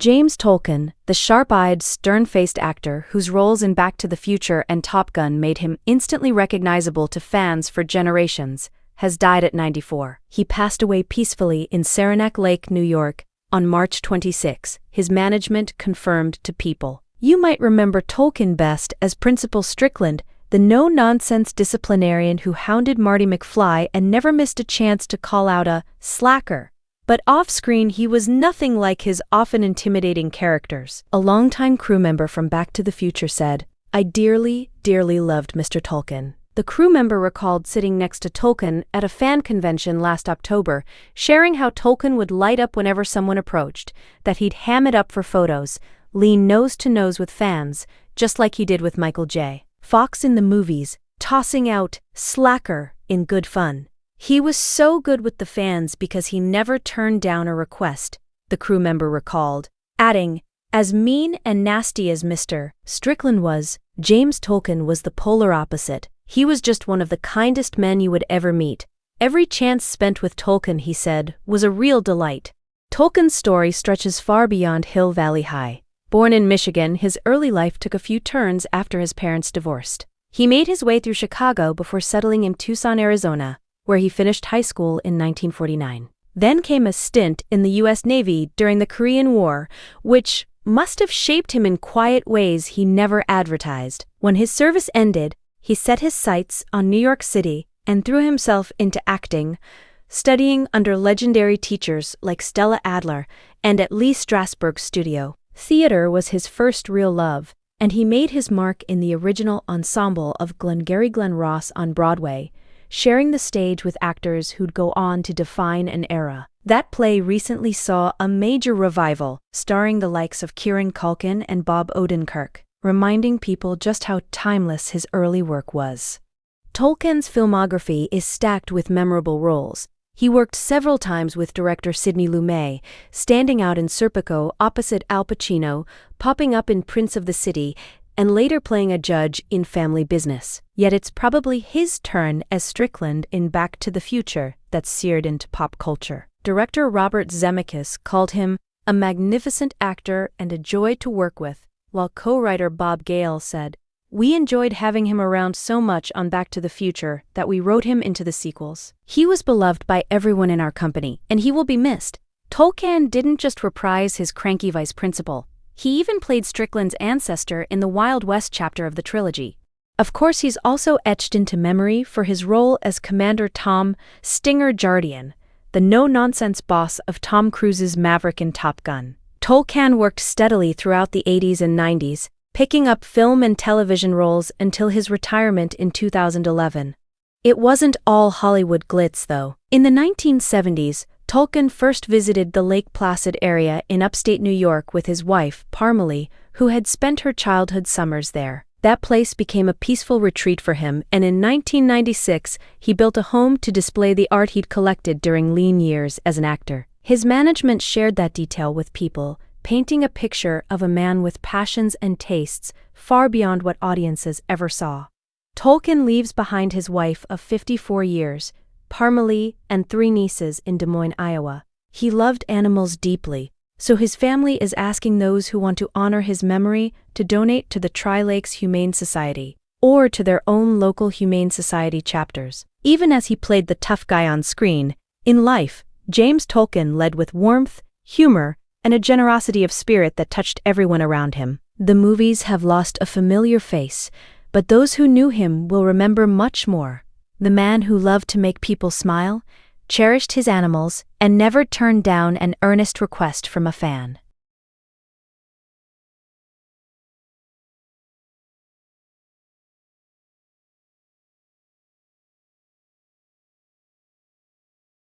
James Tolkan, the sharp-eyed, stern-faced actor whose roles in Back to the Future and Top Gun made him instantly recognizable to fans for generations, has died at 94. He passed away peacefully in Saranac Lake, New York, on March 26, his management confirmed to People. You might remember Tolkan best as Principal Strickland, the no-nonsense disciplinarian who hounded Marty McFly and never missed a chance to call out a slacker. But off-screen he was nothing like his often intimidating characters. A longtime crew member from Back to the Future said, "I dearly, dearly loved Mr. Tolkan." The crew member recalled sitting next to Tolkan at a fan convention last October, sharing how Tolkan would light up whenever someone approached, that he'd ham it up for photos, lean nose to nose with fans, just like he did with Michael J. Fox in the movies, tossing out slacker in good fun. "He was so good with the fans because he never turned down a request," the crew member recalled, adding, "As mean and nasty as Mr. Strickland was, James Tolkan was the polar opposite. He was just one of the kindest men you would ever meet. Every chance spent with Tolkan," he said, "was a real delight." Tolkan's story stretches far beyond Hill Valley High. Born in Michigan, his early life took a few turns after his parents divorced. He made his way through Chicago before settling in Tucson, Arizona, where he finished high school in 1949. Then came a stint in the U.S. Navy during the Korean War, which must have shaped him in quiet ways he never advertised. When his service ended, he set his sights on New York City and threw himself into acting, studying under legendary teachers like Stella Adler and at Lee Strasberg's studio. Theater was his first real love, and he made his mark in the original ensemble of Glengarry Glen Ross on Broadway, sharing the stage with actors who'd go on to define an era. That play recently saw a major revival, starring the likes of Kieran Culkin and Bob Odenkirk, reminding people just how timeless his early work was. Tolkan's filmography is stacked with memorable roles. He worked several times with director Sidney Lumet, standing out in Serpico opposite Al Pacino, popping up in Prince of the City, and later playing a judge in Family Business. Yet it's probably his turn as Strickland in Back to the Future that's seared into pop culture. Director Robert Zemeckis called him a magnificent actor and a joy to work with, while co-writer Bob Gale said, "We enjoyed having him around so much on Back to the Future that we wrote him into the sequels. He was beloved by everyone in our company, and he will be missed." Tolkan didn't just reprise his cranky vice principal. He even played Strickland's ancestor in the Wild West chapter of the trilogy. Of course, he's also etched into memory for his role as Commander Tom Stinger Jardian, the no-nonsense boss of Tom Cruise's Maverick in Top Gun. Tolkan worked steadily throughout the 80s and 90s, picking up film and television roles until his retirement in 2011. It wasn't all Hollywood glitz, though. In the 1970s, Tolkan first visited the Lake Placid area in upstate New York with his wife, Parmalee, who had spent her childhood summers there. That place became a peaceful retreat for him, and in 1996, he built a home to display the art he'd collected during lean years as an actor. His management shared that detail with People, painting a picture of a man with passions and tastes far beyond what audiences ever saw. Tolkan leaves behind his wife of 54 years, Parmalee, and 3 nieces in Des Moines, Iowa. He loved animals deeply, so his family is asking those who want to honor his memory to donate to the Tri-Lakes Humane Society, or to their own local Humane Society chapters. Even as he played the tough guy on screen, in life, James Tolkan led with warmth, humor, and a generosity of spirit that touched everyone around him. The movies have lost a familiar face, but those who knew him will remember much more. The man who loved to make people smile, cherished his animals, and never turned down an earnest request from a fan.